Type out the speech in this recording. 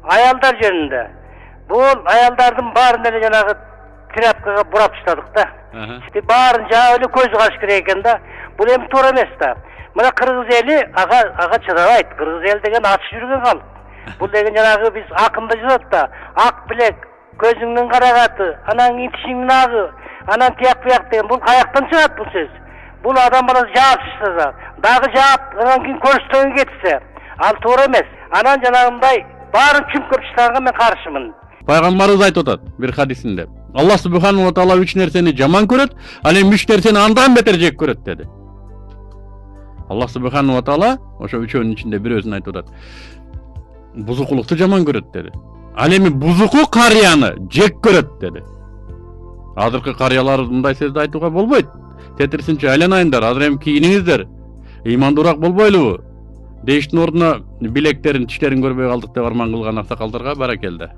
Аялдар жөнүндө. Бул аялдардын баарын эле жанагы тряпкага бурап таштадык да. Баарын жаап эле көзү караш керек экен да. Бул эми туура эмес да. Мына кыргыз эли ага чыдабайт. Кыргыз эл деген ачык жүргөн калп. Бул деген жанагы биз акында жазат да. Ак билек, көзүңдүн карагаты, анан кийин тишиңдин агы, анан тияк буяк деген бул каяктан чыгат бул сөз? Бул адам баласы жаап таштаса, дагы жаап, анан кийин көрсөтөнгө кетсе, ал туура эмес. Анан жанагындай баарын чүмкөп таштаганга мен каршымын. Пайгамбарыбыз айтып атат бир хадисинде. Алла субханаху ва таала 3 нерсени жаман көрөт, ал эми 3 нерсени андан бетер жек көрөт деди. Алла субханаху ва таала ошо үчөөнүн ичинде бирөөсүн айтып атат. Бузукулукту жаман көрөт деди. Ал эми бузуку карыяны жек көрөт деди. Азыркы карыялар мындай сөздү айтууга болбойт. Тетирсинче айланайындар, азыр эми кийиниңиздер. Ыймандуураак болбойлубу? Дештин ордуна билектерин, тиштерин көрбөй калдык деп арман кылган аксакалдарга баракелде.